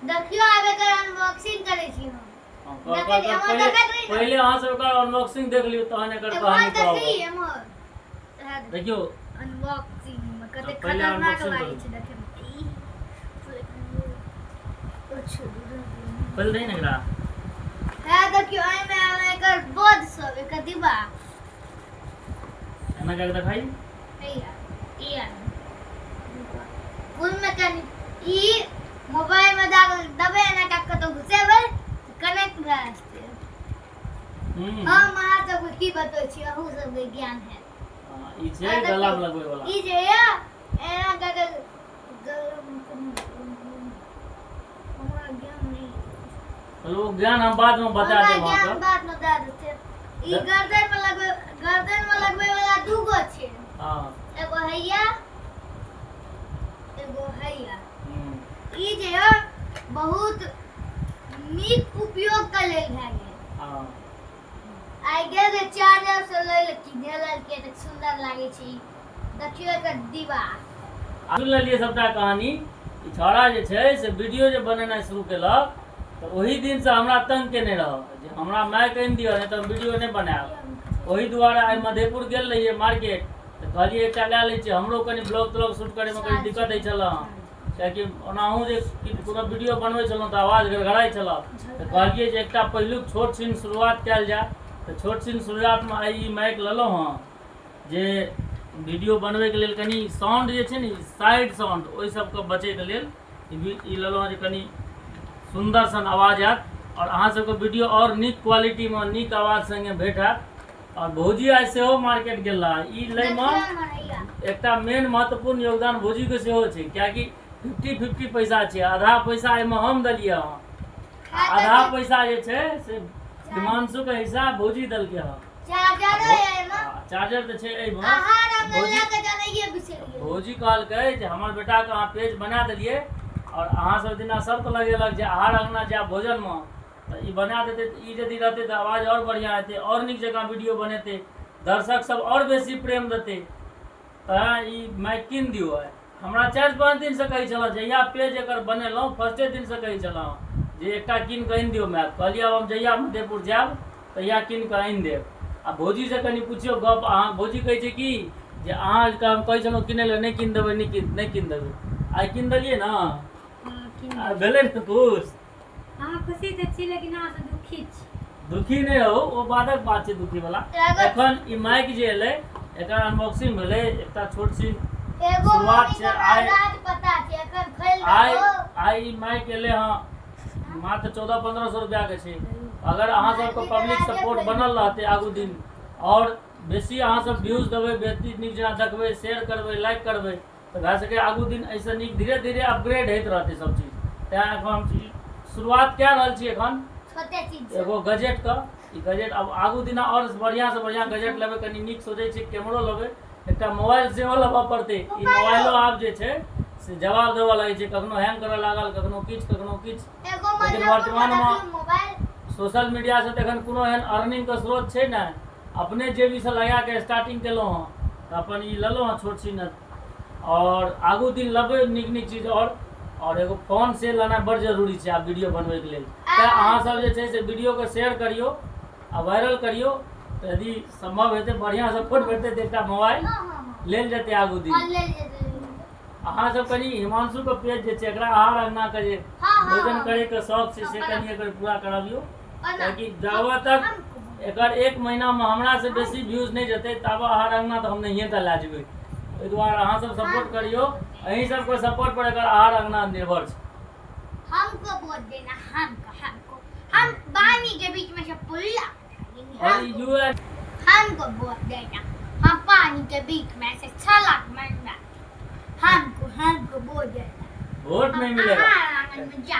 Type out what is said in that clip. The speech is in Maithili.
देखियो आबे कर अनबॉक्सिंग करे छी हम पहले अहाँ सब का अनबॉक्सिंग देख लियो तहन एकर कहानी कहब। देखियो अनबॉक्सिंग में कते पहले खतरनाक unboxing लागे करू। छै देखे में। पहले नहीं निकला है देखियो एमे एकर बोर्ड सब एकर डिब्बा एना क्या दिखाई इया फुल में कन ई मोबाइल में दबे ना का कतो घुसेबै कनेक्ट भ जेते। हम अहाँ सब की बतबै छी अहू सब के ज्ञान है। ई छै गला में लगबै वाला ई जे या एना का हमरा ज्ञान नहीं। चलो ज्ञान हम बाद में बता देब ज्ञान अहाँके। बाद में दे देते। ई गर्दन में लगबै वाला दूगो छै। हां एगो हैया एगो हैया। ई जे है बहुत नीक उपयोग के लेल भए गेल। हां आइ गेल चार्जर से ले ले की ढेलल के त सुंदर लागे छै। देखियो एकर दीवा सुन लेलिए सबटा कहानी। ई छौड़ा जे छै से वीडियो जे बनेनाइ शुरू केलक तो ओही दिन से हमरा तंग केने रह जे हमरा माइक आनि दिअ नहीं तो हम वीडियो नहीं बनाएब। ओही दुआरे आइ मधेपुर गेल रहिए मार्केट तो कहलिए एकटा लए लै छी। हमरो कनी ब्लॉग त्लॉग शूट करे में कनी दिक्कत होइ छल कियाकि ओनाहू जे कोनो वीडियो बनबै छलहुँ तऽ आवाज गड़गड़ाइ छल तऽ कहलिए जे एकटा पहिलुक छोट छीन शुरुआत कयल जाय। तऽ छोट छीन शुरुआतमे आइ ई माइक लेलहुँ हँ जे वीडियो बनबैके लेल कनी साउंड जे छै ने साइड साउंड ओहि सबके बचैके लेल ई लेलहुँ हँ जे कनी सुंदर सन आवाज आयत और अहाँ सबके वीडियो और नीक क्वालिटी में नीक आवाज संगे भेटत। और भौजी आइ सेहो मार्केट गेल रहा। ई लैमे एकटा मेन महत्वपूर्ण योगदान भौजी के सेहो छै कियाकि 50-50 पैसा छै। आधा पैसा एहिमे हम देलियै हँ, आधा पैसा जे छै से हिमांशु के हिस्सा भौजी देलकै हँ। चार्जर तऽ छै एहिमे। भौजी कहलकै जे हमर बेटाके अहाँ पेज बना देलियै और अहाँ सब दिना शर्त लगेलक जे आहार अंगना जायब भोजनमे तऽ ई बना देतै तऽ ई यदि रहतै तऽ आवाज और बढ़िया हेतै और नीक जकाँ वीडियो बनेतै दर्शक सब और बेसी प्रेम देतै। तऽ ई माइक कीन दियौ। हमरा 4-5 दिन से कहै छल जहिया पेज एकर बनेलहुँ फर्स्टे दिन से कहै छलहुँ जे एकटा कीन कऽ आनि दियौ मैप। कहलियै अब हम जहिया मधेपुर जायब तहिया कीन कऽ आनि देब। आ भौजी से कनि पुछियौ गप। अहाँ भौजी कहै छै कि जे अहाँके हम कहै छलहुँ किनै लए नहीं कीन देबै नहीं कीन देबै। आइ कीन देलियै ने भेलै ने खुश। अहाँ खुशी तऽ छी लेकिन अहाँ तऽ दुखी छी। दुखी नहीं रहू वो बादक बात छै दुखी वाला। एखन ई माइक जे एलै एकर अनबॉक्सिंग भेलै एकटा छोट सी शुरुआत छै। आई ई माइक एलै हँ मात्र 1400-1500 रुपया के छै। अगर अहाँ सबके पब्लिक सपोर्ट बनल रहतै आगू दिन और बेसी अहाँ सब व्यूज देबै बेसी नीक जेना देखबै शेयर करबै लाइक करबै तऽ भए सकै आगू दिन ऐसे नीक धीरे धीरे अपग्रेड होइत रहतै सब चीज। तैं एखन हम शुरुआत कए रहल छी एखन एगो गजेट का। ई गजेट अब आगू दिना और बढ़िया से बढ़िया गजेट लेबै कनी नीक सोचै छी। कैमरो लेबै एकटा मोबाइल सेहो लेबऽ पड़तै। ई मोबाइलो आब जे छै से जवाब देबऽ लगै छै कखनो हैंग करऽ लागल कखनो किछ लेकिन वर्तमानमे सोशल मीडिया से तऽ एखन कोनो एहन अर्निंग के स्रोत छै ने। अपने जेबी से लगा के स्टार्टिंग केलहुँ हँ तऽ अपन ई लेलहुँ हँ छोट छीन और आगू दिन लेबै नीक नीक चीज और एगो फोन से लेना बड़ जरूरी छै आब वीडियो बनबैके लेल। तऽ अहाँ सब जे छै से वीडियो के शेयर करियौ आ वायरल करियौ तऽ यदि संभव हेतै बढ़िया सपोर्ट भेटतै तऽ एकटा मोबाइल लेल जेतै आगू दिन। अहाँ सब कनी हिमांशु के पेज जे छै एकरा आहार अंगना के जे भोजन करे के शौक छै से कनी एकर पूरा कराबियो ताकि जाबत तक एकर 1 महीना में हमरा से बेसी व्यूज नहीं जेतै ताबा आहार अंगना तो हम नहीं टा ला जेबै। ओहि दुआरे अहाँ सब सपोर्ट करियो। अहीं सबके सपोर्ट पर एकर आहार अंगना निर्भर छै। हमको वोट देना हमको हम पानी के बीच में से पुल्ला और यू हमको वोट देना हम पानी के बीच में से छलांग मारना हमको वोट देना। वोट नहीं मिलेगा। आहार आंगन में जा